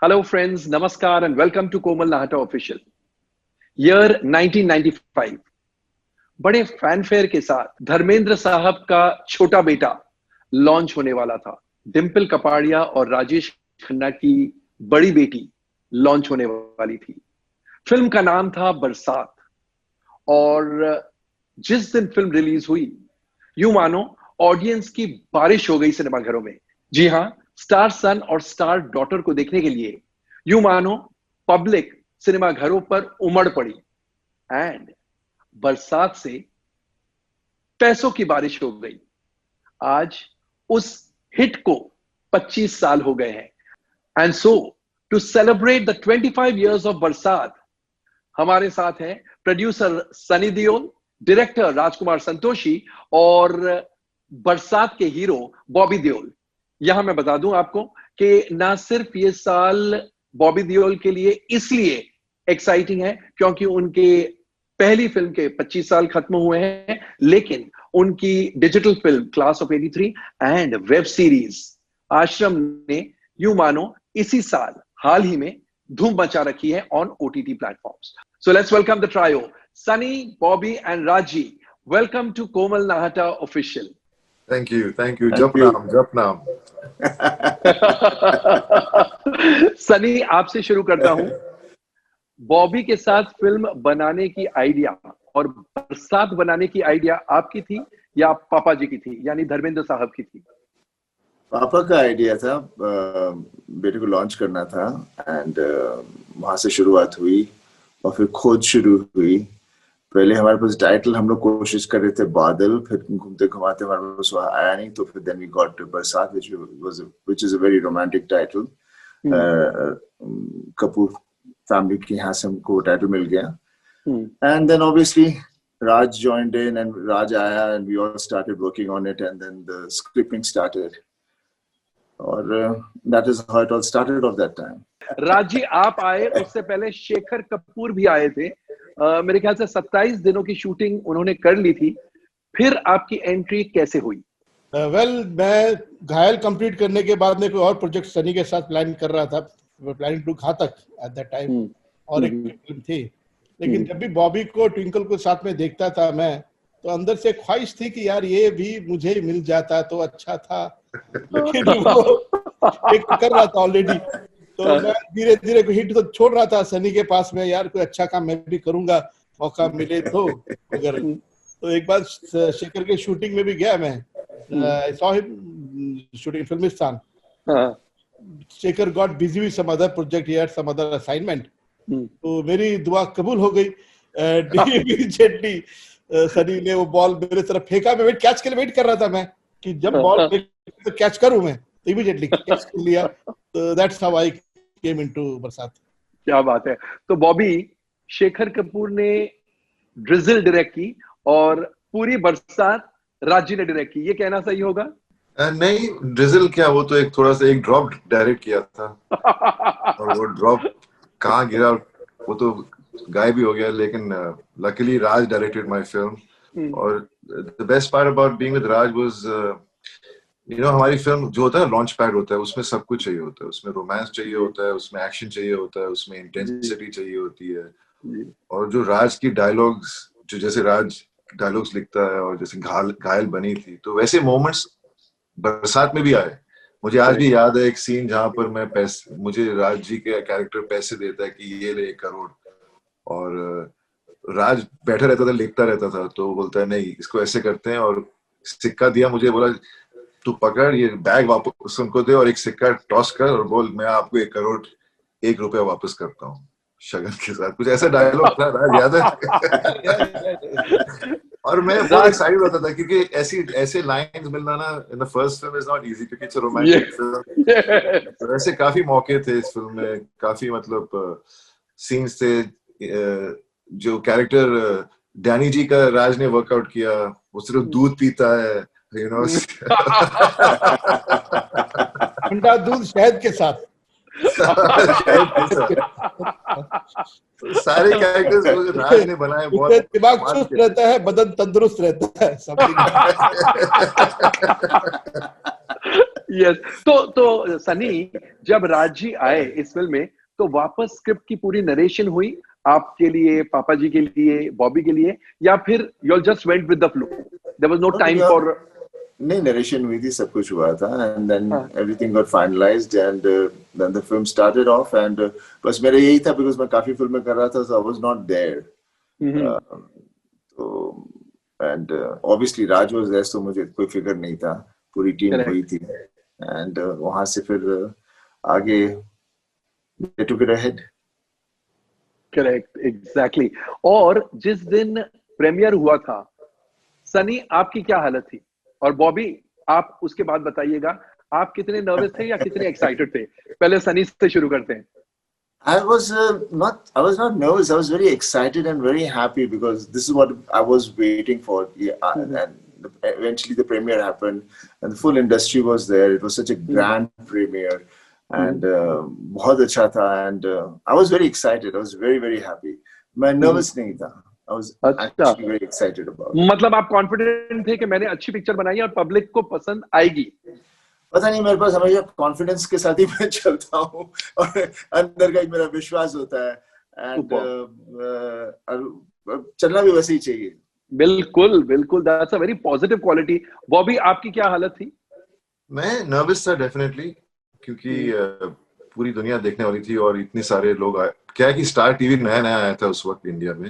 Hello, friends. Namaskar and welcome to Komal Nahata Official. Year 1995. बड़े fanfare के साथ धर्मेंद्र साहब का छोटा बेटा लॉन्च होने वाला था। डिम्पल कपाड़िया और राजेश खन्ना की बड़ी बेटी लॉन्च होने वाली थी। फिल्म का नाम था बरसात और जिस दिन फिल्म रिलीज हुई, यूं मानो ऑडियंस की बारिश हो गई सिनेमाघरों में। जी हां, स्टार सन और स्टार डॉटर को देखने के लिए यूं मानो पब्लिक सिनेमाघरों पर उमड़ पड़ी एंड बरसात से पैसों की बारिश हो गई। आज उस हिट को 25 साल हो गए हैं and so to celebrate the 25 years of Barsaat हमारे साथ हैं प्रोड्यूसर सनी देओल, डायरेक्टर राजकुमार संतोषी और बरसात के हीरो बॉबी देओल। यहां मैं बता दूं आपको कि ना सिर्फ ये साल बॉबी देओल के लिए इसलिए एक्साइटिंग है क्योंकि उनके पहली फिल्म के 25 साल खत्म हुए हैं, लेकिन उनकी digital film class of 83 and web series आश्रम ने यूं मानो इसी साल हाल ही में धूम मचा रखी है on OTT platforms. So let's welcome the trio, Sunny, Bobby and Raji. Welcome to Komal Nahata official. Thank you. Jap naam. Sunny, आपसे शुरू करता हूं। बॉबी के साथ फिल्म बनाने की आइडिया और बरसात बनाने की आइडिया आपकी थी या पापा जी की थी, यानी धर्मेंद्र साहब की थी? पापा का आइडिया था, बेटे को लॉन्च करना था एंड वहां से शुरुआत हुई और फिर खोज शुरू हुई। पहले हमारे पास टाइटल हम लोग कोशिश कर रहे थे बादल, फिर घूमते घुमाते हमारे पास वहाँ आया नहीं, तो फिर then we got Barsaat which is a very romantic title. Kapoor family के यहाँ से हमको टाइटल मिल गया and then obviously Raj joined in and Raj आया and we all started working on it and then the scripting started. और that is how it all started of that time. Raj ji, आप आए उससे पहले शेखर कपूर भी आए थे। मेरे ख्याल से 27 दिनों की शूटिंग उन्होंने कर ली थी। फिर आपकी एंट्री कैसे हुई? मैं घायल कंप्लीट करने के बाद में कोई और प्रोजेक्ट सनी के साथ प्लान कर रहा था, प्लानिंग टू घातक एट दैट टाइम, और एक फिल्म थी। लेकिन जब भी बॉबी को ट्विंकल को साथ में देखता था मैं, तो अंदर से ख्वाहिश थी कि यार ये भी मुझे मिल जाता तो अच्छा था, लेकिन वो एक कर रहा था ऑलरेडी। तो मैं धीरे धीरे हिट तो छोड़ रहा था सनी के पास में, यार कोई अच्छा काम मैं भी करूंगा, मौका मिले तो। अगर तो एक बार शेखर के शूटिंग में भी गया मैं, saw him shooting Filmistan. Shekhar got busy with some other project, he had some other assignment, तो मेरी दुआ कबूल हो गई। इमीडिएटली सनी ने वो बॉल मेरे तरफ फेंका, मैं कैच के लिए वेट कर रहा था मैं कि जब बॉल तो कैच करूं मैं, तो इमीडिएटली कैच कर लिया। तो that's how I came into बरसात। क्या बात है। तो बॉबी, शेखर कपूर ने ड्रिजल डायरेक्ट की और पूरी बरसात राजी ने डायरेक्ट की, ये कहना सही होगा? नहीं, ड्रिजल क्या, वो तो एक थोड़ा सा एक ड्रॉप डायरेक्ट किया था और वो ड्रॉप कहाँ गिरा वो तो गायब भी हो गया, लेकिन luckily Raj directed my film. और the best part about being with Raj was हमारी फिल्म जो होता है लॉन्च पैड होता है, उसमें सब कुछ चाहिए होता है। उसमें रोमांस चाहिए होता है, उसमें एक्शन चाहिए होता है, उसमें इंटेंसिटी चाहिए होती है। और जो राज की डायलॉग्स, जो जैसे राज डायलॉग्स लिखता है और जैसे घायल बनी थी, तो वैसे मोमेंट्स बरसात में भी आए। मुझे आज भी याद है एक सीन जहां पर मुझे राज जी के कैरेक्टर पैसे देता है कि ये ले 1 करोड़, और राज बैठा रहता था, लिखता रहता था, तो बोलता है नहीं इसको ऐसे करते हैं, और सिक्का दिया मुझे, बोला तू पकड़ ये बैग वापस उनको दे और एक सिक्का टॉस कर और बोल मैं आपको 1 करोड़ 1 रुपया वापस करता हूँ शगन के साथ। कुछ ऐसा डायलॉग था, राज याद है? और मैं बहुत एक्साइटेड होता था क्योंकि ऐसे लाइंस मिलना ना in the first film is not easy, क्योंकि इट्स अ रोमांटिक फिल्म। तो ऐसे काफी मौके थे इस फिल्म में, काफी मतलब सीन्स थे। जो कैरेक्टर डैनी जी का राज ने वर्कआउट किया, वो सिर्फ दूध पीता है, यू नो, ठंडा दूध शहद के साथ। सारे कैरेक्टर्स राज ने बनाए, बहुत दिमाग चुस्त रहता है, बदन तंदुरुस्त रहता है, सब यस। तो सनी, जब राजी आए इस फिल्म में, तो वापस स्क्रिप्ट की पूरी नरेशन हुई आपके लिए, पापा जी के लिए, बॉबी के लिए, या फिर you just went with the flow? There was no time for? नहीं, नरेशन हुई थी, सब कुछ हुआ था, and then everything got finalised, and then the film started off, and बस मेरा यही था, बिकॉज़ मैं काफी फिल्में कर रहा था, so I was not there. तो and obviously Raj was there, so मुझे कोई फिक्र नहीं था, पूरी टीम हुई थी, एंड वहां से फिर आगे they took it ahead. Correct, exactly. और जिस दिन प्रीमियर हुआ था, सनी आपकी क्या हालत थी? और बॉबी, आप उसके बाद बताइएगा, आप कितने नर्वस थे या कितने एक्साइटेड थे? पहले सनी से शुरू करते हैं। I was not nervous. I was very excited and very happy, because this is what I was waiting for. Yeah, and eventually the premiere happened, and the full industry was there. It was such a grand premiere, and बहुत अच्छा था, and I was very excited. I was very, very happy. मैं nervous नहीं था. I was actually very excited about it. मतलब आप confident थे कि मैंने अच्छी पिक्चर बनाई और पब्लिक को पसंद आएगी? पता नहीं, मेरे पास हमेशा कॉन्फिडेंस के साथ ही मैं चलता हूँ, और अंदर का एक मेरा विश्वास होता है, एंड चलना भी वैसे ही चाहिए। बिल्कुल बिल्कुल, that's a very positive quality. Bobby, आपकी क्या हालत थी? मैं नर्वस था डेफिनेटली, क्योंकि पूरी दुनिया देखने वाली थी और इतने सारे लोग आए। क्या है कि स्टार टीवी नया नया आया था उस वक्त इंडिया में,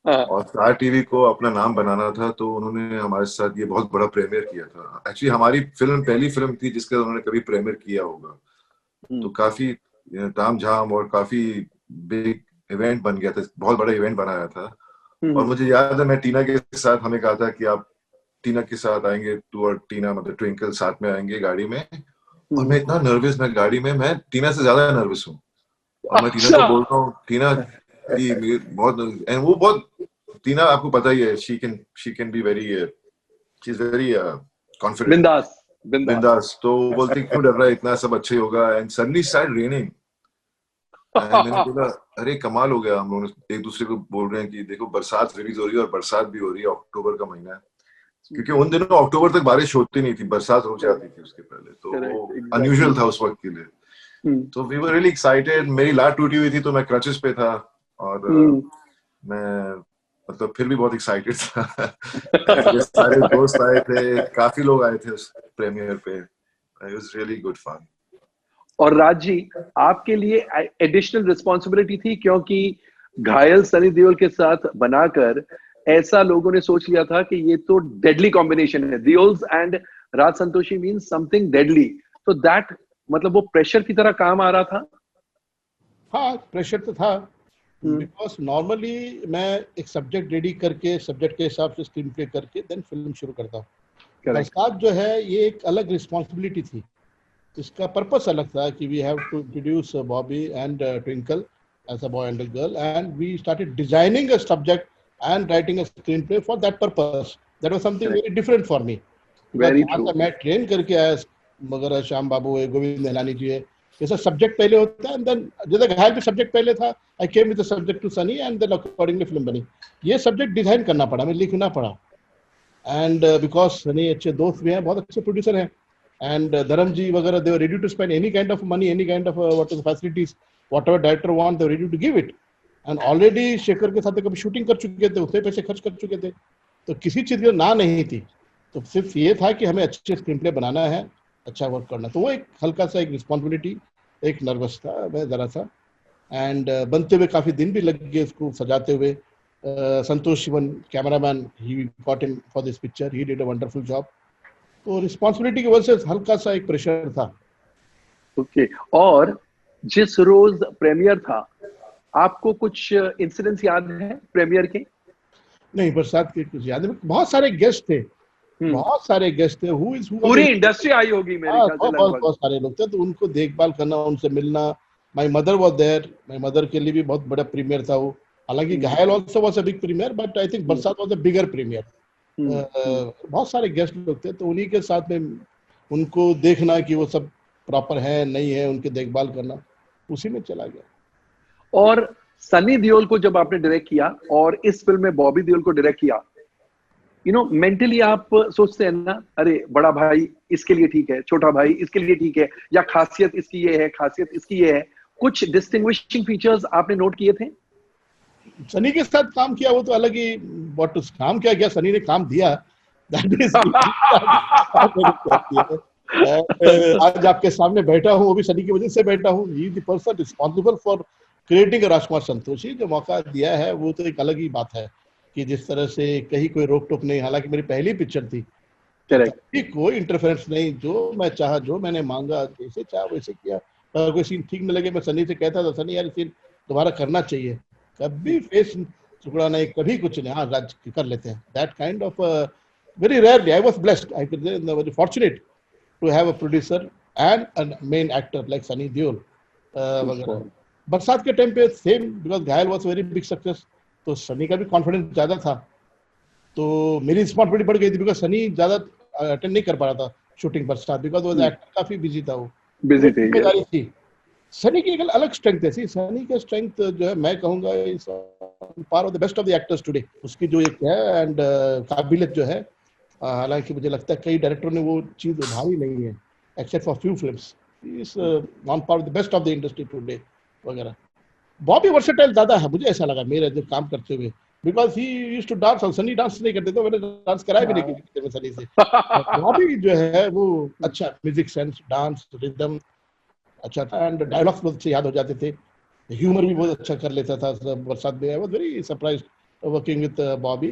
और स्टार टीवी को अपना नाम बनाना था, तो उन्होंने हमारे साथ ये बहुत बड़ा प्रीमियर किया था। एक्चुअली हमारी फिल्म पहली फिल्म थी जिसका उन्होंने कभी प्रीमियर किया होगा, तो काफी तामझाम और काफी बिग इवेंट बन गया था, बहुत बड़ा इवेंट बनाया था। और मुझे याद है, मैं टीना के साथ, हमें कहा था कि आप टीना के साथ आएंगे, तू और टीना, मतलब ट्विंकल साथ में आएंगे गाड़ी में, और मैं इतना नर्वस, मैं गाड़ी में, मैं टीना से ज्यादा नर्वस हूँ, और मैं टीना को बोल रहा हूँ, टीना बहुत, एंड वो बहुत, टीना आपको पता ही है, she can be very, she is very confident, बिंदास। तो वो बोलती क्यों डर रहा है, इतना सब अच्छा ही होगा। एंड सडनली स्टार्ट रेनिंग, मैंने बोला अरे कमाल हो गया। हम लोग एक दूसरे को बोल रहे हैं कि देखो बरसात रिलीज हो रही है, और बरसात भी हो रही है, अक्टूबर का महीना है, क्योंकि उन दिनों अक्टूबर तक बारिश होती नहीं थी, बरसात हो जाती थी उसके पहले, तो वो अनयूजुअल था उस वक्त के लिए। तो वी वर रियली एक्साइटेड। मेरी लात टूटी हुई थी, तो मैं क्रचेस पे था, और मैं मतलब फिर भी बहुत एक्साइटेड था। सारे दोस्त आए थे, काफी लोग आए थे उस प्रीमियर पे। It was really good fun. और राज जी, आपके लिए एडिशनल रिस्पॉन्सिबिलिटी थी, क्योंकि घायल सनी देओल के साथ बनाकर ऐसा लोगों ने सोच लिया था कि ये तो डेडली कॉम्बिनेशन है, Deol and Raj Santoshi means something deadly. तो दैट मतलब वो प्रेशर की तरह काम आ रहा था? हाँ, प्रेशर तो था, बिकॉज नॉर्मली मैं एक सब्जेक्ट रेडी करके, सब्जेक्ट के हिसाब से स्क्रीन प्ले करके देन फिल्म शुरू करता हूँ। बरसात जो है ये एक अलग रिस्पॉन्सिबिलिटी थी, इसका पर्पस अलग था कि we have to introduce Bobby and Twinkle as a boy and a girl, and we started designing a subject and writing a screenplay for that purpose. That was something very different for me. Very true. मैं train करके आया, मगर श्याम बाबू है, गोविंद निहलानी जी है, ये सब subject पहले होता है, एंड देन जैसे घायल भी सब्जेक्ट पहले था, I came with the subject to Sunny, and then accordingly film बनी। ये सब्जेक्ट डिजाइन करना पड़ा, हमें लिखना पड़ा, एंड बिकॉज सनी अच्छे दोस्त भी हैं, बहुत अच्छे प्रोड्यूसर हैं, एंड धर्म जी वगैरह, they were ready to spend any kind of money, any kind of what is facilities, whatever director want, they were ready to give it. And already Shekhar के साथ कभी शूटिंग कर चुके थे, उतने पैसे खर्च कर चुके थे, तो किसी चीज की ना नहीं थी। तो सिर्फ ये था कि हमें अच्छे स्क्रीन प्ले बनाना है, अच्छा वर्क करना, तो वो एक हल्का सा एक रिस्पॉन्सिबिलिटी, एक नर्वस था मैं जरा सा, एंड बनते हुए काफी दिन भी लग गए उसको सजाते हुए। Santosh Sivan cameraman, he got him for this picture, he did a wonderful job. तो रिस्पॉन्सिबिलिटी की वजह से हल्का सा एक प्रेशर था। ओके। और जिस रोज प्रीमियर था, आपको कुछ इंसिडेंट्स याद है प्रीमियर के? नहीं, बरसात के कुछ याद है, बहुत सारे गेस्ट थे, बहुत सारे गेस्ट थे, पूरी इंडस्ट्री आई होगी मेरे ख्याल से, लगभग बहुत सारे लोग थे, तो उनको देखभाल करना, उनसे मिलना। My mother was there, my mother के लिए भी बहुत बड़ा प्रीमियर था वो, हालांकि Ghayal also was a big premiere, but I think Barsaat was a bigger premiere. बहुत सारे गेस्ट लोग थे, तो उन्हीं के साथ में उनको देखना कि वो सब प्रॉपर है नहीं है, उनकी देखभाल करना, उसी में चला गया। और सनी देओल को जब आपने डायरेक्ट किया और इस फिल्म में बॉबी देओल को डायरेक्ट किया, मेंटली आप सोचते हैं ना, अरे बड़ा भाई इसके लिए ठीक है, छोटा भाई इसके लिए ठीक है, या खासियत इसकी ये है, खासियत इसकी ये है, कुछ डिस्टिंग्विशिंग फीचर्स आपने नोट किए थे? सनी के साथ काम किया वो तो अलग ही, बट काम क्या किया, सनी ने काम दिया, दैट इज आज आपके सामने बैठा हूँ वो भी सनी की वजह से बैठा हूँ। He the person responsible for creating Rajkumar Santoshi. जो मौका दिया है वो तो एक अलग ही बात है कि जिस तरह से कहीं कोई रोक टोक नहीं, हालांकि मेरी पहली पिक्चर थी, कोई इंटरफेरेंस नहीं, जो मैं चाहा, जो मैंने मांगा, जैसे चाहा वैसे किया। अगर कोई सीन ठीक न लगे मैं सनी से कहता था, सनी यार सीन दोबारा करना चाहिए, कभी फेस टुकड़ा नहीं, कभी कुछ नहीं, हाँ राज कर लेते हैं। That kind of very rarely I was blessed, I could say very fortunate to have a producer and a main actor like Sunny Deol वगैरह। बरसात के टाइम पे same, because Ghayal was very big success, तो सनी का भी कॉन्फिडेंस ज्यादा था, तो मेरी रिस्पॉन्सिबिलिटी बढ़ गई थी, बिकॉज सनी ज्यादा अटेंड नहीं कर पा रहा था शूटिंग बरसात, बिकॉज वो एक्टर काफी बिजी था, वो बिजी थे। जिम्मेदारी थी। सनी की एक अलग स्ट्रेंथ है, सनी का स्ट्रेंथ जो है मैं कहूंगा is par of the best of the actors today. उसकी जो एक है एंड काबिलियत जो है, हालांकि मुझे लगता है कई डायरेक्टरों ने वो चीज उभारी नहीं है, except for few films. He is on par the best of the industry today वगैरह। बॉबी वर्सेटाइल ज्यादा है, मुझे ऐसा लगा मेरे जो काम करते हुए, because he used to dance, और सनी डांस नहीं करते, तो मैंने डांस कराया भी नहीं पिक्चर में सनी से। बॉबी जो है वो अच्छा, म्यूजिक सेंस, डांस, रिदम अच्छा था, एंड डायलॉग्स बहुत अच्छे याद हो जाते थे, ह्यूमर भी बहुत अच्छा कर लेता था बरसात में। I was very surprised working with Bobby,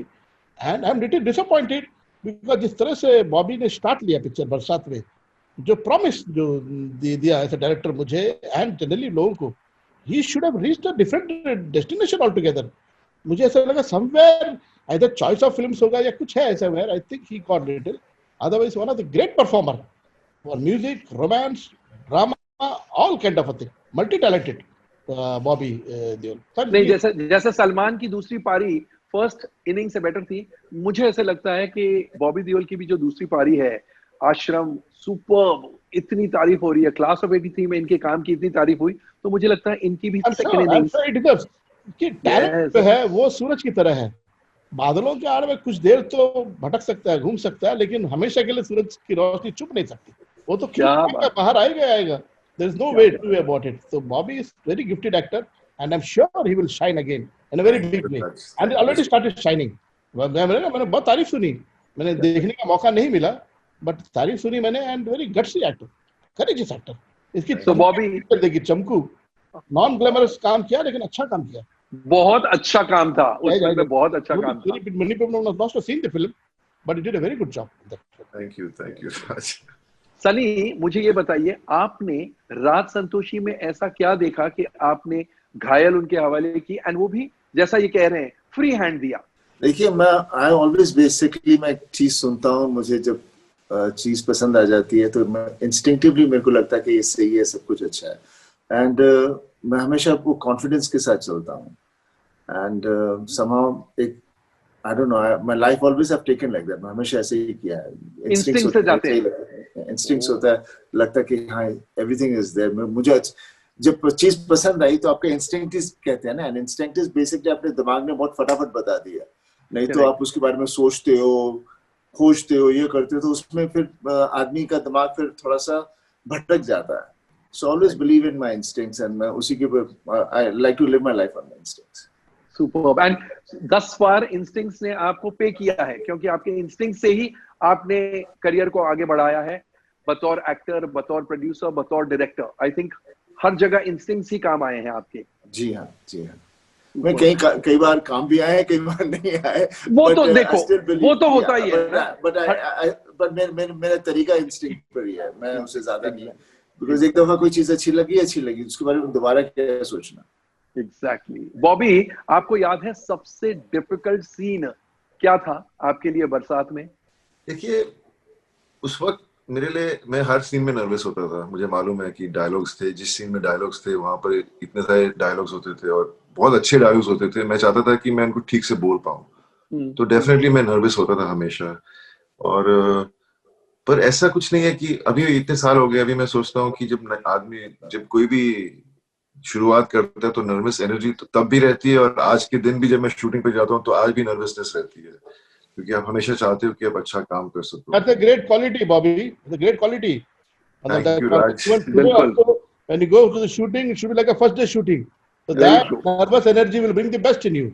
and I am little disappointed because जिस तरह से बॉबी ने स्टार्ट लिया पिक्चर बरसात में, जो प्रॉमिस जो दिया एज अ डायरेक्टर मुझे एंड जनरली लोगों को, he should have reached a different destination altogether. मुझे ऐसा लगा somewhere either choice of films होगा या कुछ है ऐसा, where I think he got little, otherwise one of the great performer for music, romance, drama, all kind of a thing, multi talented Bobby Deol। नहीं, जैसे सलमान की दूसरी पारी फर्स्ट इनिंग से बेटर थी, मुझे ऐसा लगता है कि बॉबी देओल की भी जो दूसरी पारी है, आश्रम सुपर्ब, इतनी तारीफ हो रही है, क्लास ऑफ 83 में इनके काम की इतनी तारीफ हुई, तो मुझे लगता है इनकी भी सेकंड इनिंग्स कि टैलेंट जो है वो सूरज की तरह है, बादलों के आड़ में कुछ देर तो भटक सकता है, घूम सकता है, लेकिन हमेशा के लिए सूरज की रोशनी छुप नहीं सकती, वो तो बाहर आएगा। There is no way to way about it. So Bobby is very gifted actor, and I'm sure he will shine again in a very big way. And he already started shining. मैंने बहुत तारीफ सुनी, मैंने देखने का मौका नहीं मिला, बट तारीफ सुनी मैंने, and very gutsy actor, courageous actor. इसकी तो बॉबी देखिए, चमकू नॉन ग्लैमरस काम किया, लेकिन अच्छा काम किया, बहुत अच्छा काम था उस फिल्म में, बहुत अच्छा काम था। Many people have not seen the film, but he did a very good job. Thank you, Raj. Sunny, मुझे ये बताइए, आपने राज संतोषी में ऐसा क्या देखा कि आपने घायल उनके हवाले की, एंड वो भी जैसा ये कह रहे हैं फ्री हैंड दिया? देखिए, मैं ऑलवेज बेसिकली मैं एक चीज सुनता हूँ, मुझे जब चीज पसंद आ जाती है तो मैं इंस्टिंक्टिवली मेरे को लगता है कि ये सही है, सब कुछ अच्छा है, एंड मैं हमेशा वो कॉन्फिडेंस के साथ चलता हूँ, एंड समहाउ एक I don't know, my life always have taken like that. मैं हमेशा ऐसे ही किया है, इंस्टिंक्ट से जाते हैं, इंस्टिंक्ट्स होता है, लगता है कि हाँ everything is there। मुझे जब चीज पसंद आई तो आपका इंस्टिंक्ट कहते हैं ना, एंड इंस्टिंक्ट इज बेसिकली अपने दिमाग ने बहुत फटाफट बता दिया, नहीं तो आप उसके बारे में सोचते हो, खोजते हो, ये करते हो, तो उसमें फिर आदमी का दिमाग फिर थोड़ा सा भटक जाता है। So always believe in my instincts, and मैं उसी के I like to live my life on my instincts. Superb. And thus far instincts ने आपको पे किया है, क्योंकि आपके इंस्टिंक्ट से ही आपने करियर को आगे बढ़ाया है, बतौर एक्टर, बतौर प्रोड्यूसर, बतौर डायरेक्टर। आई थिंक हर जगह इंस्टिंक्ट्स ही काम आए हैं आपके। जी हाँ, जी हाँ। मैं कई बार काम भी आए, कई बार नहीं आए, वो तो देखो, वो तो होता ही है, बट मेरा तरीका इंस्टिंक्ट पर ही है, मैं उससे ज्यादा नहीं, बिकॉज़ एक दफा कोई चीज अच्छी लगी, उसके बारे में दोबारा क्या सोचना। एग्जैक्टली। बॉबी, आपको याद है सबसे डिफिकल्ट सीन क्या था आपके लिए बरसात में? देखिए, उस वक्त मेरे लिए, मैं हर सीन में नर्वस होता था। मुझे मालूम है कि डायलॉग्स थे, जिस सीन में डायलॉग्स थे वहां पर इतने सारे डायलॉग्स होते थे और बहुत अच्छे डायलॉग्स होते थे। मैं चाहता था कि मैं उनको ठीक से बोल पाऊं, तो डेफिनेटली मैं नर्वस होता था हमेशा। और पर ऐसा कुछ नहीं है कि अभी इतने साल हो गए, अभी मैं सोचता हूँ कि जब कोई भी शुरुआत करता है तो नर्वस एनर्जी तो तब भी रहती है, और आज के दिन भी जब मैं शूटिंग पे जाता हूँ तो आज भी नर्वसनेस रहती है। क्योंकि आप हमेशा चाहते हो कि आप अच्छा काम कर सको। That's a great quality, Bobby. It's a great quality. Thank you, Raj. बिल्कुल। When you go to the shooting, it should be like a first day shooting. So Very that true. nervous energy will bring the best in you.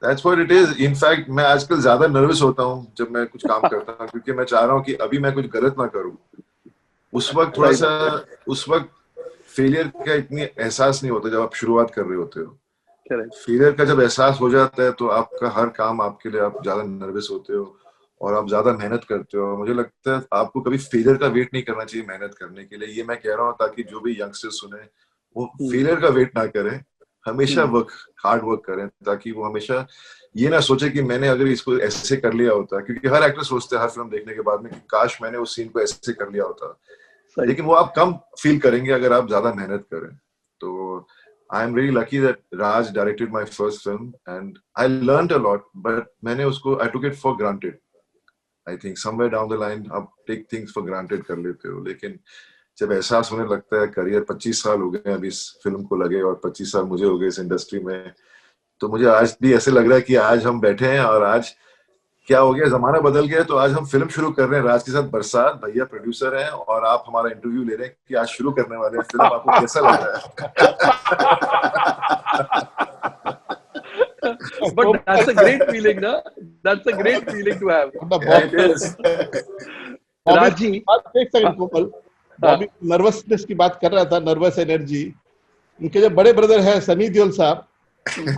That's what it is. In fact, मैं आजकल ज्यादा nervous होता हूँ जब मैं कुछ काम करता हूँ, क्योंकि मैं चाह रहा हूँ कि अभी मैं कुछ गलत ना करूँ। उस वक्त थोड़ा सा, उस वक्त फेलियर का इतनी एहसास नहीं होता जब आप शुरुआत कर रहे होते हो। फेलियर का जब एहसास हो जाता है तो आपका हर काम आपके लिए, आप ज्यादा नर्वस होते हो और आप ज्यादा मेहनत करते हो। मुझे लगता है आपको कभी फेलियर का वेट नहीं करना चाहिए मेहनत करने के लिए। ये मैं कह रहा हूँ ताकि जो भी यंगस्टर्स सुने वो फेलियर का वेट ना करें, हमेशा हार्ड वर्क करें, ताकि वो हमेशा ये ना सोचे कि मैंने अगर इसको ऐसे कर लिया होता, क्योंकि हर एक्टर सोचते हैं हर फिल्म देखने के बाद में कि काश मैंने उस सीन को ऐसे कर लिया होता, लेकिन वो आप कम फील करेंगे अगर आप ज्यादा मेहनत करें। तो I am really lucky that Raj directed my first film and I learned a lot, but मैंने उसको I took it for granted. I think somewhere down the line आप take things for granted कर लेते हो, लेकिन जब एहसास होने लगता है, करियर 25 साल हो गए अभी इस फिल्म को लगे और 25 साल मुझे हो गए इस इंडस्ट्री में, तो मुझे आज भी ऐसे लग रहा है कि आज हम बैठे हैं और आज क्या हो गया, जमाना बदल गया। तो आज हम फिल्म शुरू कर रहे हैं राज के साथ, बरसात भैया प्रोड्यूसर हैं और आप हमारा इंटरव्यू ले रहे हैं कि आज शुरू करने वाले हैं फिल्म। आपको कैसा लग रहा है? But that's a great feeling, na? That's a great feeling to have. Yeah, it is. Raji, एक सेकंड कोमल, बॉबी नर्वसनेस की बात कर रहा था, नर्वस एनर्जी। उनके जो बड़े ब्रदर है सनी देओल साहब,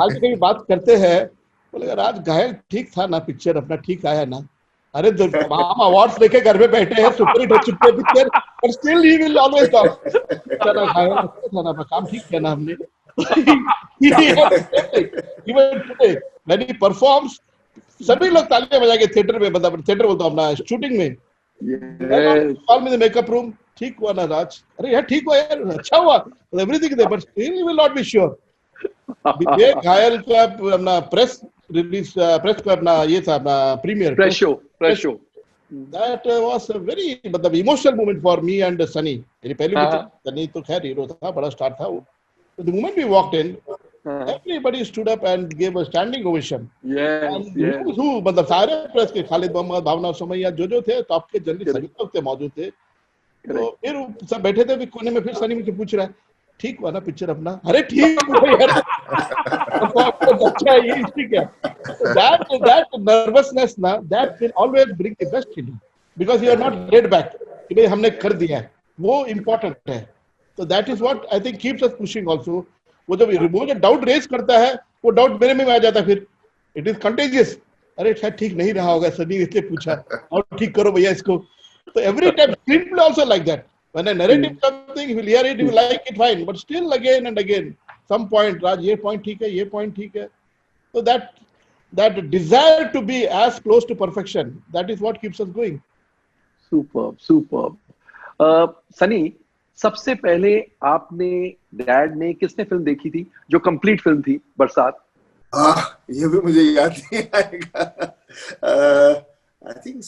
आज कहीं बात करते हैं, बोले राज घायल ठीक था ना, पिक्चर अपना ठीक आया ना? अरे तमाम अवार्ड्स लेके घर में बैठे हैं, सुपर हिट हो चुके picture, but still he will always talk, चलो घायल था ना, काम ठीक किया ना हमने। Even today, when he performs, सभी लोग तालियां बजाएंगे थिएटर में, मतलब थिएटर बोलता हूँ अपना शूटिंग में। Call me the makeup room, ठीक हुआ ना राज? अरे यार ठीक हुआ यार, अच्छा हुआ, everything there, but still he will not be sure. ये घायल का अपना प्रेस रिलीज, प्रेस का अपना ये था अपना premiere, press show. That was a very मतलब emotional moment for me and Sunny. मेरी पहली पिक्चर, सनी तो खैर हीरो था, बड़ा स्टार था वो। The moment we walked in, everybody stood up and gave a standing ovation. Yes. Who मतलब सारे प्रेस के, खालिद मोहम्मद, भावना सोमैया, जो थे टॉप के जर्नलिस्ट सभी लोग थे, मौजूद थे। तो फिर सब बैठे थे कोने में, फिर सनी मुझे पूछ रहा है ठीक हुआ ना पिक्चर अपना? अरे ठीक हुआ यार, अच्छा ये ठीक है। That nervousness ना, that will always bring the best in you because you are not laid back कि भाई हमने कर दिया है, वो important है। तो that is what I think keeps us pushing also. वो जब डाउट रेज करता है, वो डाउट मेरे में आ जाता है, फिर इट इज कंटेजियस। अरे शायद ठीक नहीं रहा होगा, सनी इसलिए पूछा, और ठीक करो भैया इसको। तो every time screenplay also like that, when I narrate something, you will hear it, you like it fine, but still again and again some point, Raj ये पॉइंट ठीक है, ये पॉइंट ठीक है। तो that desire to be as close to perfection, that is what keeps us going. Superb. Sunny, सबसे पहले आपने, डैड ने, किसने फिल्म देखी थी जो कंप्लीट फिल्म थी, बरसात? ये भी मुझे याद नहीं आएगा। आई थिंक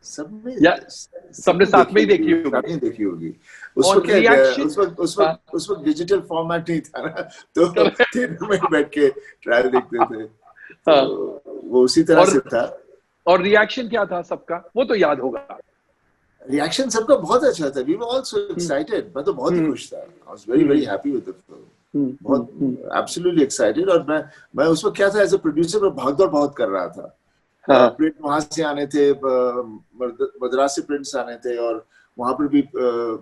सबने साथ में ही देखी होगी। उस वक्त डिजिटल फॉर्मेट नहीं था ना, तो थिएटर में बैठ के ट्रायल देखते थे। तो वो उसी तरह से था। और रिएक्शन क्या था सबका, वो तो याद होगा। रिएक्शन सबका बहुत अच्छा था। We were also excited. मैं तो बहुत ही खुश था। I was very happy with the film. बहुत absolutely excited। और मैं उस वक्त क्या था, एज अ प्रोड्यूसर मैं भागदौड़ बहुत कर रहा था। प्रिंट वहां से आने थे, मद्रास से प्रिंट्स आने थे, और वहां पर भी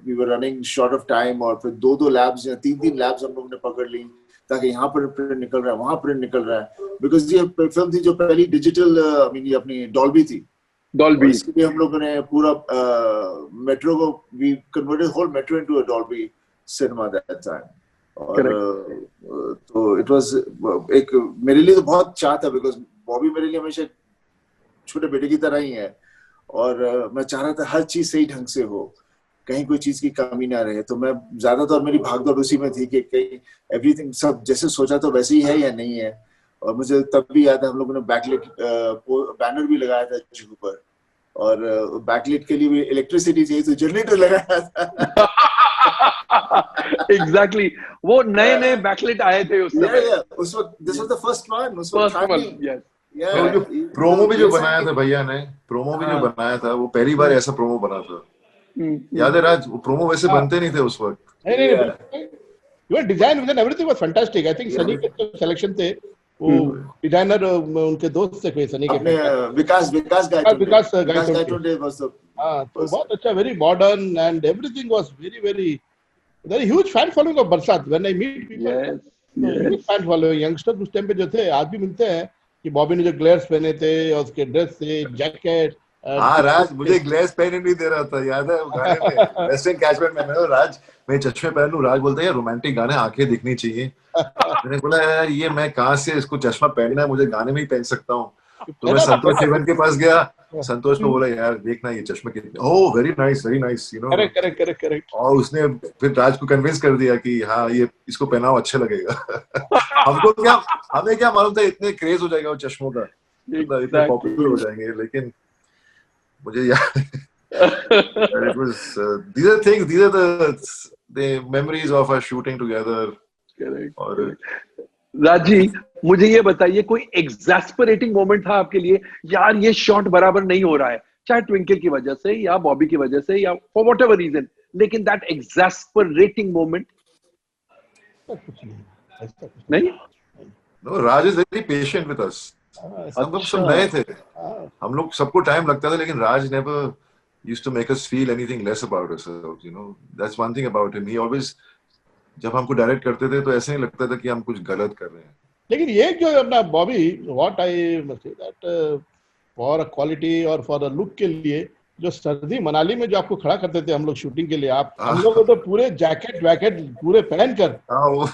we were running short of time, और फिर 2 लैब्स या 3 लैब्स हम लोग ने पकड़ ली, ताकि यहाँ पर प्रिंट निकल रहा है, वहां प्रिंट निकल रहा है। बिकॉज ये फिल्म थी जो पहली डिजिटल, ये अपनी डॉल्बी थी। डॉल्बी, इसके लिए हम लोगों ने पूरा मेट्रो को, we converted whole Metro into a Dolby cinema that time. और तो इट वाज एक, मेरे लिए तो बहुत चाह था, बिकॉज बॉबी मेरे लिए हमेशा छोटे बेटे की तरह ही है, और मैं चाह रहा था हर चीज सही ढंग से हो, कहीं कोई चीज की कमी ना रहे। तो मैं ज्यादातर मेरी भागदौड़ उसी में थी कि कहीं एवरीथिंग सब जैसे सोचा तो वैसे ही है या नहीं है। और मुझे तब भी याद है हम लोगों ने बैकलिट बैनर भी लगाया था जुहू पर, और बैकलिट के लिए भी इलेक्ट्रिसिटी चाहिए, तो जनरेटर लगाया था। एग्जैक्टली, वो नए बैकलिट आए थे उस समय। उस वक्त this was the first one, उस वक्त तो जो प्रोमो भी जो बनाया था भैया ने, प्रोमो भी जो बनाया था, वो पहली बार ऐसा प्रोमो बना था। याद है राज? वो प्रोमो वैसे बनते नहीं थे उस वक्त। नहीं, even design vision everything was fantastic. I think Sunny के जो सिलेक्शन थे, वो डिजाइनर उनके दोस्त थे कोई सनी के, विकास गायतोंडे वाज द, हां, तो बहुत अच्छा, very modern and everything was very very huge fan following of Barsaat. When I meet people, huge fan following, youngster उस टाइम पे जो थे आज भी मिलते हैं कि बॉबी ने जो ग्लेयर्स पहने थे और उसके ड्रेस थे, जैकेट। हाँ राज, मुझे ग्लेस पहनने नहीं दे रहा था, याद है गाने में वेस्टर्न कैचमेंट में, मैं राज मैं चश्मे पहन लूं, राज बोलता है यार रोमांटिक गाने आंखें दिखनी चाहिए। मैंने बोला यार ये मैं कहाँ से इसको चश्मा पहनना है, मुझे गाने में ही पहन सकता हूँ। तो मैं संतोष शिवन के पास गया, संतोष को बोला यार देखना ये चश्मे कितने, oh very nice you know. Correct. और उसने फिर राज को कन्विंस कर दिया कि हाँ ये इसको पहनाओ, अच्छा लगेगा। हमें क्या मालूम था इतने क्रेज हो जाएगा वो चश्मों का, इतने पॉपुलर हो जाएंगे। लेकिन मुझे याद it was these are things, these are the memories of us shooting together. और राजी, मुझे ये बताइए कोई एग्जैस्परेटिंग मोमेंट था आपके लिए, यार ये शॉट बराबर नहीं हो रहा है, चाहे ट्विंकल की वजह से या बॉबी की वजह से या फॉर व्हाटएवर रीजन, लेकिन दैट एग्जैस्परेटिंग मोमेंट? नहीं, no, Raj is very patient with us. हम लोग सब नए थे, हम लोग सबको टाइम लगता था, लेकिन राज never used to make us feel anything less about ourselves, you know. That's one thing about him. He always, जब हमको डायरेक्ट करते थे तो ऐसे नहीं लगता था कि हम कुछ गलत कर रहे हैं। लेकिन ये जो अपना Bobby, what I must say that for a quality और फॉर अ लुक के लिए, जो सर्दी मनाली में जो आपको खड़ा करते थे हम लोग शूटिंग के लिए, आप हम लोग तो पूरे जैकेट वैकेट पूरे पहन कर,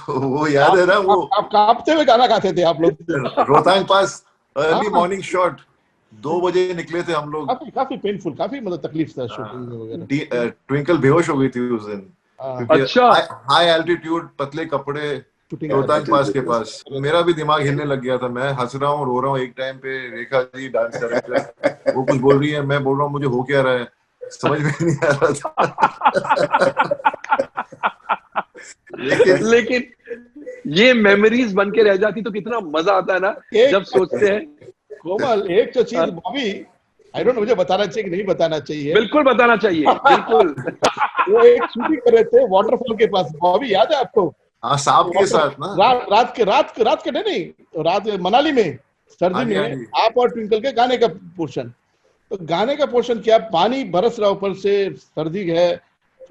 वो याद है ना, वो आप कांपते हुए गाना गाते थे आप लोग। रोहतांग पास अर्ली मॉर्निंग शॉट, 2 बजे निकले थे हम लोग। काफी पेनफुल, काफी मतलब तकलीफ था शूटिंग में वगैरह। ट्विंकल बेहोश हो गई थी उस दिन, अच्छा, हाई एल्टीट्यूड, पतले कपड़े, रोहतांग पास के पास। मेरा भी दिमाग हिलने लग गया था, मैं हंस रहा हूँ, रो रहा हूँ। एक टाइम पे रेखा जी डांस कर रहे थे, वो कुछ बोल रही है, मैं बोल रहा हूँ मुझे हो क्या रहा है, समझ में नहीं आ रहा था। लेकिन ये मेमोरीज बन के रह जाती तो कितना मजा आता है ना जब सोचते हैं। कोमल, एक तो चीज बॉबी, आई डोंट नो मुझे बताना चाहिए कि नहीं बताना चाहिए। बिल्कुल बताना चाहिए, बिल्कुल। वो एक शूटिंग कर रहे थे वाटरफॉल के पास, बॉबी याद है आपको? हाँ, सांप के साथ ना, रात के नहीं, रात मनाली में सर्दी में, आप और ट्विंकल के गाने का पोर्शन। तो गाने का पोर्शन क्या, पानी बरस रहा ऊपर से, सर्दी है,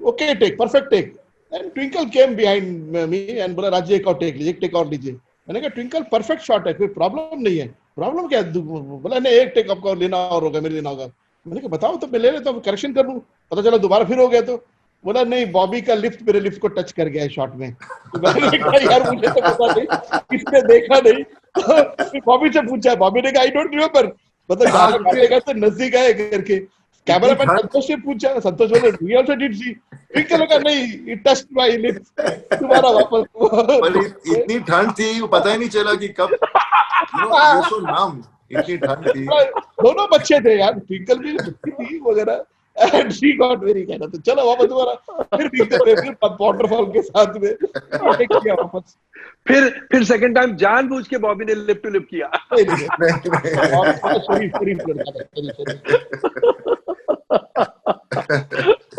okay take, perfect take, and Twinkle came behind me and बोला राजी एक और टेक लीजिए। मैंने कहा ट्विंकल परफेक्ट शॉट है, कोई प्रॉब्लम नहीं है। प्रॉब्लम क्या है? बोला नहीं, एक टेक आपको लेना और होगा, मेरे लेना होगा। मैंने कहा बताओ तो मैं ले लेता हूँ, करेक्शन कर लूँ, पता चला दोबारा फिर हो गया। तो बोला नहीं, बॉबी का लिफ्ट मेरे लिफ्ट को टच कर गया है शॉट में। तो मैंने कहा यार मुझे तो पता नहीं, किसने देखा नहीं। तो बॉबी से पूछा, बॉबी ने कहा आई डोंट रिमेंबर, मतलब गाना तो नजदीक आए करके। कैमरा मैन संतोष से पूछा, संतोष बोले we also did see. Twinkle का नहीं, इट टच्ड माय लिप्स। दोबारा वापस। पर इतनी ठंड थी, वो पता ही नहीं चला कि कब ये सो नाम, इतनी ठंड थी। दोनों बच्चे थे यार, ट्विंकल भी बच्ची थी वगैरह, एंड शी गॉट वेरी कहना। तो चलो वापस दोबारा फिर दिखते रहे, फिर वाटरफॉल के साथ में किया वापस। फिर सेकंड टाइम जानबूझ के बॉबी ने लिप टू लिप किया।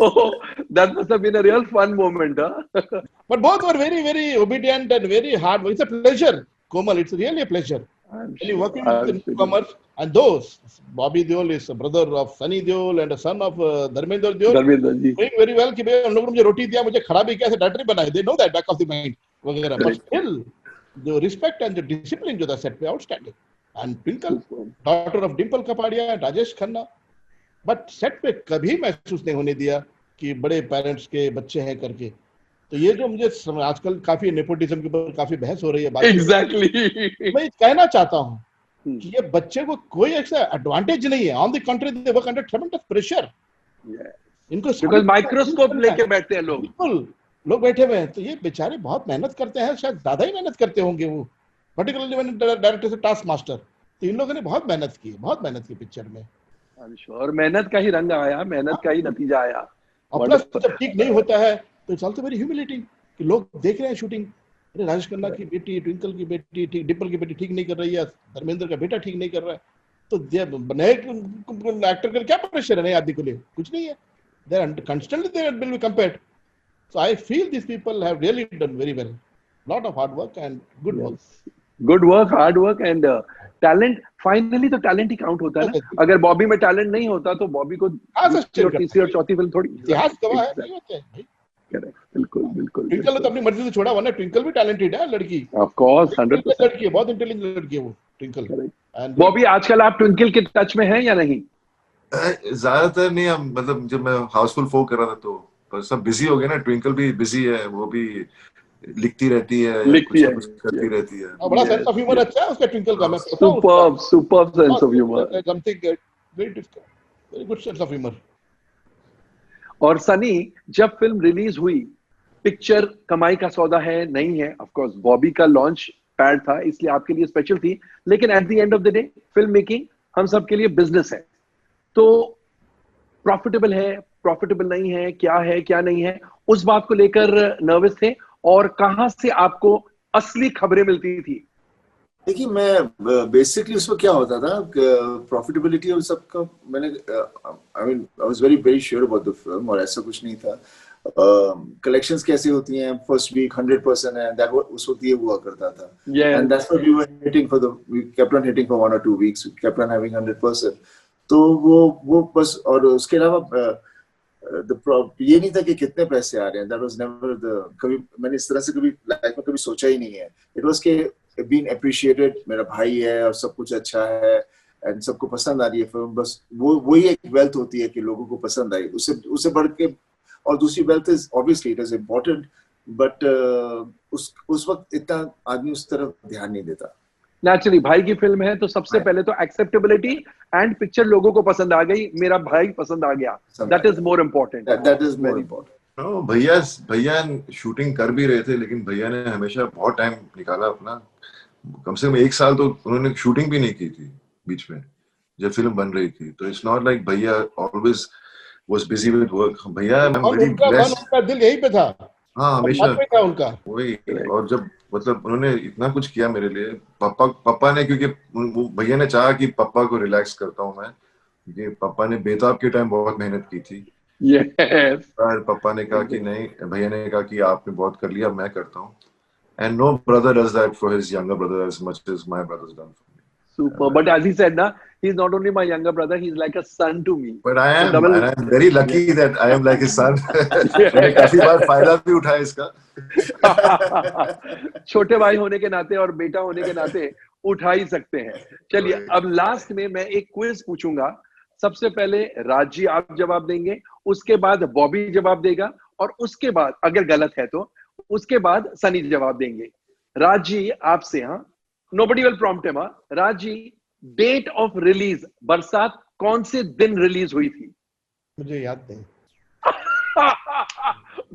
Oh, that must have been a real fun moment, huh? But both were very, very obedient and very hard. It's a pleasure, Komal. It's really a pleasure. Really working with the newcomers, and those Bobby Deol is a brother of Sunny Deol and a son of Dharmendra Deol. Doing very well कि भाई उन लोगों ने मुझे रोटी दिया, मुझे खड़ा भी किया, ऐसे डायरेक्टरी बनाए. They know that back of the mind वगैरह. But still, the respect and the discipline जो था set पे outstanding. And Twinkle, daughter of Dimple Kapadia and Rajesh Khanna. But set पे कभी महसूस नहीं होने दिया कि बड़े पेरेंट्स के बच्चे हैं करके। तो ये जो मुझे आजकल काफी नेपोटिज्म के ऊपर काफी बहस हो रही है, Exactly. मैं कहना चाहता हूँ कि ये बच्चे को कोई ऐसा एडवांटेज नहीं है, on the country they work under ट्रेमेंडस pressure. इनको बिकॉज़ माइक्रोस्कोप लेके बैठते हैं लोग, बिल्कुल लोग बैठे हुए हैं। तो ये बेचारे बहुत मेहनत करते हैं, शायद ज्यादा ही मेहनत करते होंगे वो, पर्टिकुलरली मैंने डायरेक्टर से टास्क मास्टर। तो इन लोगों ने बहुत मेहनत की पिक्चर में। और मेहनत का ही रंग आया, मेहनत का ही नतीजा आया। और प्लस जब ठीक नहीं होता है तो इट्स आल्सो वेरी ह्यूमिलेटिंग कि लोग देख रहे हैं शूटिंग, अरे राजेश खन्ना की बेटी, ट्विंकल की बेटी ठीक, डिम्पल की बेटी ठीक नहीं कर रही है, धर्मेंद्र का बेटा ठीक नहीं कर रहा है, तो नए एक्टर का क्या प्रेशर है नए आदमी को लिए? कुछ नहीं है, they are constantly they will be compared. So I feel these people have really done very well, lot of hard work and good work. Good work, hard work and talent. Finally तो talent ही count होता है ना. अगर बॉबी में talent नहीं होता तो बॉबी को दूसरी और तीसरी और चौथी फिल्म थोड़ी. इतिहास गवाह है, नहीं होते हैं भाई. करेक्ट, बिल्कुल बिल्कुल. ट्विंकल तो अपनी मर्जी से छोड़ा, वरना ट्विंकल भी टैलेंटेड है लड़की. ऑफ कोर्स 100% लड़की है, बहुत इंटेलिजेंट लड़की है वो ट्विंकल. एंड बॉबी, आजकल आप ट्विंकल के टच में हैं या नहीं? ज्यादातर नहीं. हम मतलब जब मैं हाउसफुल 4 कर रहा था तो पर सब बिजी हो गए ना. ट्विंकल भी बिजी है, वो भी लिखती रहती है, कुछ करती रहती है. बड़ा सेंस ऑफ ह्यूमर अच्छा है उसका ट्विंकल का. मैं superb sense of humour, something very difficult, very good sense of humour. और सनी, जब फिल्म रिलीज हुई, पिक्चर कमाई का सौदा है नहीं है, ऑफ कोर्स बॉबी का लॉन्च पैड था इसलिए आपके लिए स्पेशल थी, लेकिन at the end of the day film making हम सब के लिए बिजनेस है. तो प्रॉफिटेबल है, प्रॉफिटेबल नहीं है, क्या नहीं है, उस बात को लेकर नर्वस थे? और कहां से आपको असली खबरें मिलती थी? देखिए, मैं बेसिकली उसमें क्या होता था, प्रॉफिटेबिलिटी और सबका मैंने I mean I was very sure about the film, और ऐसा कुछ नहीं था. कलेक्शंस कैसे होती हैं, फर्स्ट वीक 100% है, दैट उस वक्त ये हुआ करता था. And that's what we were hitting for the, we kept on hitting for 1 or 2 weeks, we kept on having 100%. तो वो बस. और उसके अलावा ये नहीं था कि कितने पैसे आ रहे हैं. दैट वाज नेवर द, कभी मैंने इस तरह से कभी लाइफ में कभी सोचा ही नहीं है. इट वाज के बीइंग अप्रिशिएटेड, मेरा भाई है और सब कुछ अच्छा है एंड सबको पसंद आ रही है फिल्म. बस वही एक वेल्थ होती है कि लोगों को पसंद आई. उससे बढ़ के, और दूसरी wealth is obviously it is important, but उस वक्त इतना आदमी उस तरफ ध्यान नहीं देता. नेचुरली भाई की फिल्म है तो सबसे पहले तो एक्सेप्टेबिलिटी एंड पिक्चर लोगों को पसंद आ गई, मेरा भाई पसंद आ गया, that is more important. That is more important. भैया शूटिंग कर भी रहे थे, लेकिन भैया ने हमेशा बहुत टाइम निकाला अपना. कम से कम 1 साल तो उन्होंने शूटिंग भी नहीं की थी बीच में जब फिल्म बन रही थी. तो इट्स नॉट लाइक भैया always was busy with work. भैया उनका दिल यहीं पे था. हाँ, हमेशा था उनका वही. और जब मतलब उन्होंने इतना कुछ किया मेरे लिए, पापा ने, क्योंकि भैया ने चाहा कि पापा को रिलैक्स करता हूँ मैं, क्योंकि पापा ने बेताब के टाइम बहुत मेहनत की थी. yes. पापा ने कहा कि नहीं, भैया ने कहा कि आपने बहुत कर लिया, मैं करता हूँ. And no brother does that for his younger brother as much as my brother's done for me. Super. But as he said, na, he's not only my younger brother, he's like a son to me. But I am, and I'm very lucky that I am like his son. मैंने काफी बार फायदा भी उठाया इसका. छोटे भाई होने के नाते और बेटा होने के नाते उठा ही सकते हैं. चलिए, अब लास्ट में मैं एक क्विज पूछूंगा. सबसे पहले राज जी आप जवाब देंगे, उसके बाद बॉबी जवाब देगा, और उसके बाद अगर गलत है तो उसके बाद सनी जवाब देंगे. राज जी आपसे, हाँ, nobody will prompt him. Raj ji, date of release Barsaat कौन से दिन रिलीज हुई थी? मुझे याद नहीं.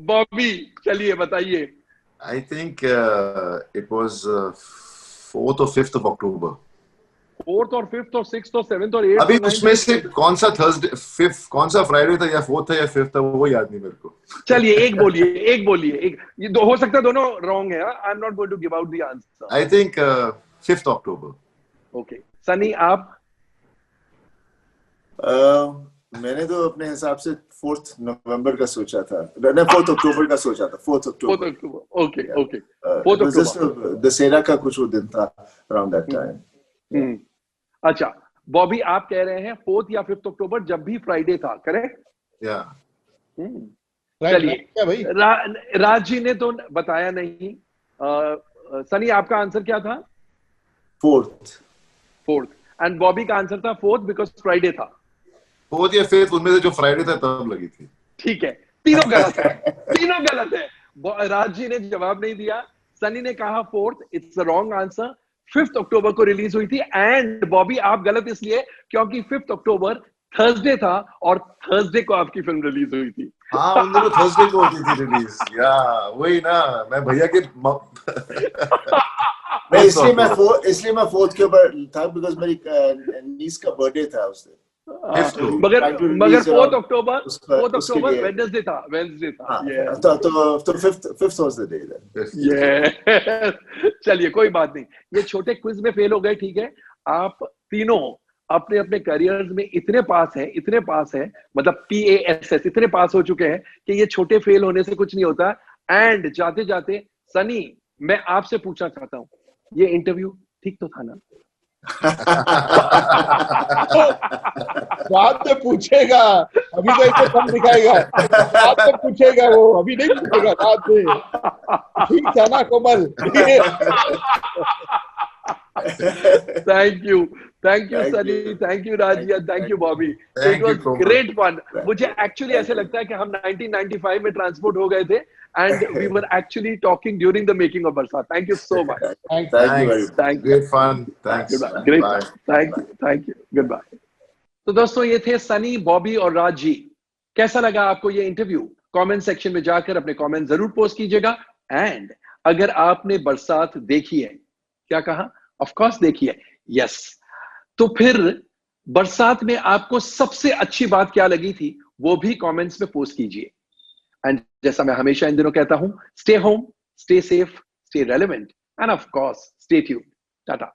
बॉबी चलिए बताइए. I think it was 4th or 5th of October. 4th और 5th और 6th और 7th और 8th. अभी उसमें से कौन सा थर्सडे, 5th, कौन सा फ्राइडे था, या 4th था या 5th था, वो याद नहीं मेरे को. चलिए एक बोलिए. ये हो सकता है दोनों रॉन्ग है. I am not going to give out the answer. I think 5th October. Okay, Sunny आप? मैंने तो अपने हिसाब से 4th November का सोचा था. नहीं, 4th October का सोचा था. 4th October. Okay. 4th October. Dussehra का कुछ वो दिन था around that time. अच्छा, बॉबी आप कह रहे हैं 4th या 5th अक्टूबर, जब भी फ्राइडे था, करेक्ट? या. चलिए, राज जी ने तो बताया नहीं. सनी आपका आंसर क्या था? 4th. एंड बॉबी का आंसर था 4th बिकॉज फ्राइडे था. 4th या 5th, उनमें से जो फ्राइडे था तब लगी थी. ठीक है, तीनों गलत है. राज जी ने जवाब नहीं दिया. सनी ने कहा 4th, it's a wrong answer. 5th अक्टूबर को रिलीज हुई थी. एंड बॉबी आप गलत इसलिए क्योंकि 5th अक्टूबर थर्सडे था और थर्सडे को आपकी फिल्म रिलीज हुई थी. हाँ, उन दिनों थर्सडे को होती थी रिलीज. या वही ना, मैं भैया के इसलिए मैं 4th के ऊपर था बिकॉज़ मेरी नीस का बर्थडे था उस दिन. मगर 4 अक्टूबर वेडनेसडे था तो 5th was the day then. चलिए कोई बात नहीं, ये छोटे क्विज में फेल हो गए, ठीक है। आप तीनों अपने अपने करियर्स में इतने पास हैं, मतलब PASS इतने पास हो चुके हैं कि ये छोटे फेल होने से कुछ नहीं होता। एंड जाते जाते सनी, मैं आपसे पूछना चाहता हूँ, ये इंटरव्यू ठीक तो था ना? बात में पूछेगा, अभी तो इसे कम दिखाएगा, बात में पूछेगा वो, अभी नहीं पूछेगा बात में। ठीक था ना Komal? Thank you Sunny, thank you Rajiya, thank you Bobby, it was great fun. मुझे एक्चुअली ऐसे लगता है कि हम 1995 में ट्रांसपोर्ट हो गए थे and we were actually talking during the making of Barsat. Thank you so much. Thank you very much. Great fun. Thanks. Great fun. Thank you. Goodbye. तो दोस्तों ये थे सनी, बॉबी और राज जी। कैसा लगा आपको ये इंटरव्यू? कमेंट सेक्शन में जाकर अपने कमेंट जरूर पोस्ट कीजिएगा। एंड अगर आपने बरसात देखी है, क्या कहा? ऑफ कोर्स देखी है, यस। तो फिर बरसात में आपको सबसे अच्छी बात क्या लगी थी, वो भी कमेंट्स में पोस्ट कीजिए। एंड जैसा मैं हमेशा इन दिनों कहता हूं, stay home, stay safe, stay relevant end of course stay tuned. Tata.